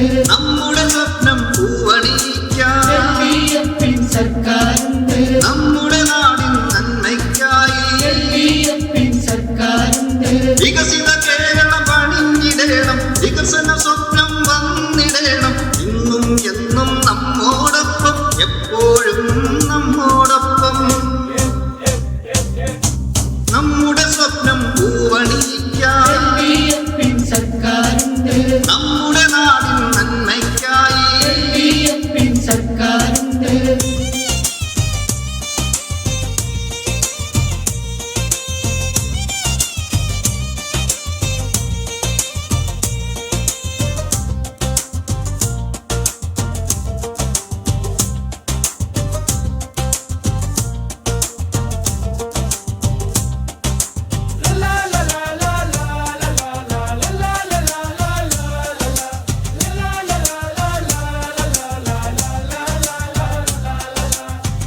നമ്മുടെ സ്വപ്നം പൂവണിക്കാൻ എൽഡിഎഫിൻ സർക്കാരുണ്ട്. നമ്മുടെ നാടിൻ നന്മയ്ക്കായി എൽഡിഎഫിൻ സർക്കാരുണ്ട്. വികസിത കേരളം പണിഞ്ഞിടേണം, വികസന സ്വപ്നം വന്നിടേണം. ഇന്നും എന്നും നമ്മോടൊപ്പം, എപ്പോഴും നമ്മോടൊപ്പം. നമ്മുടെ സ്വപ്നം പൂവണിക്കാൻ എൽഡിഎഫിൻ സർക്കാരുണ്ട്. നമ്മുടെ നാടിൻ നന്മയ്ക്കായി എൽഡിഎഫിൻ സർക്കാരുണ്ട്.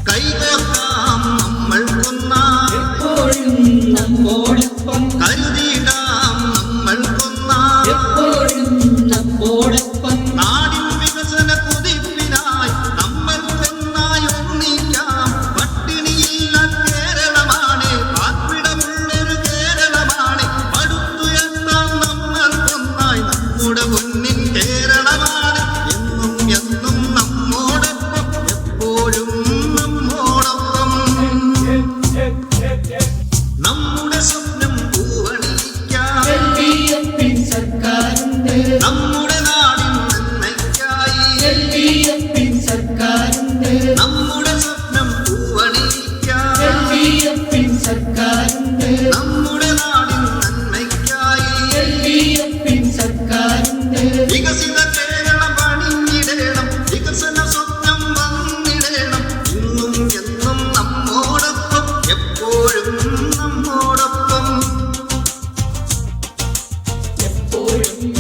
കൈകോർക്കാം നമ്മൾക്കൊന്നായി, എപ്പോഴും നമ്മോടൊപ്പം. കരുതിയിടാം നമ്മൾക്കൊന്നായി. എപ്പോഴും നമ്മോടൊപ്പം. നാടിൻ വികസന കുതിപ്പിനായി നമ്മൾക്കൊന്നായി ഒന്നിക്കാം. പട്ടിണിയില്ല കേരളമാണ്, പാർപ്പിടമുള്ളൊരു കേരളമാണ്. പടുത്തുയർത്താം നമ്മൾക്കൊന്നായി, നമ്മുടെ മുന്നിൻ കേരളമാണ്. എന്നും എന്നും നമ്മോടൊപ്പം, എപ്പോഴും നമ്മോടൊപ്പം. നമ്മുടെ സ്വപ്നം പൂവണിക്കാൻ എൽഡിഎഫിൻ സർക്കാരുണ്ട്. നമ്മുടെ നാടിൻ നന്മയ്ക്കായി എൽഡിഎഫിൻ സർക്കാരുണ്ട്. നമ്മുടെ സ്വപ്നം പൂവണിക്കാൻ എൽഡിഎഫിൻ സർക്കാരുണ്ട്. നമ്മുടെ നാടിൻ നന്മയ്ക്കായി എൽഡിഎഫിൻ സർക്കാരുണ്ട്. വികസിത കേരളം പണിഞ്ഞിടേണം, വികസന സ്വപ്നം വന്നിടേണം. ഇന്നും എന്നും നമ്മോടൊപ്പം, എപ്പോഴും നമ്മോടൊപ്പം. എപ്പോഴും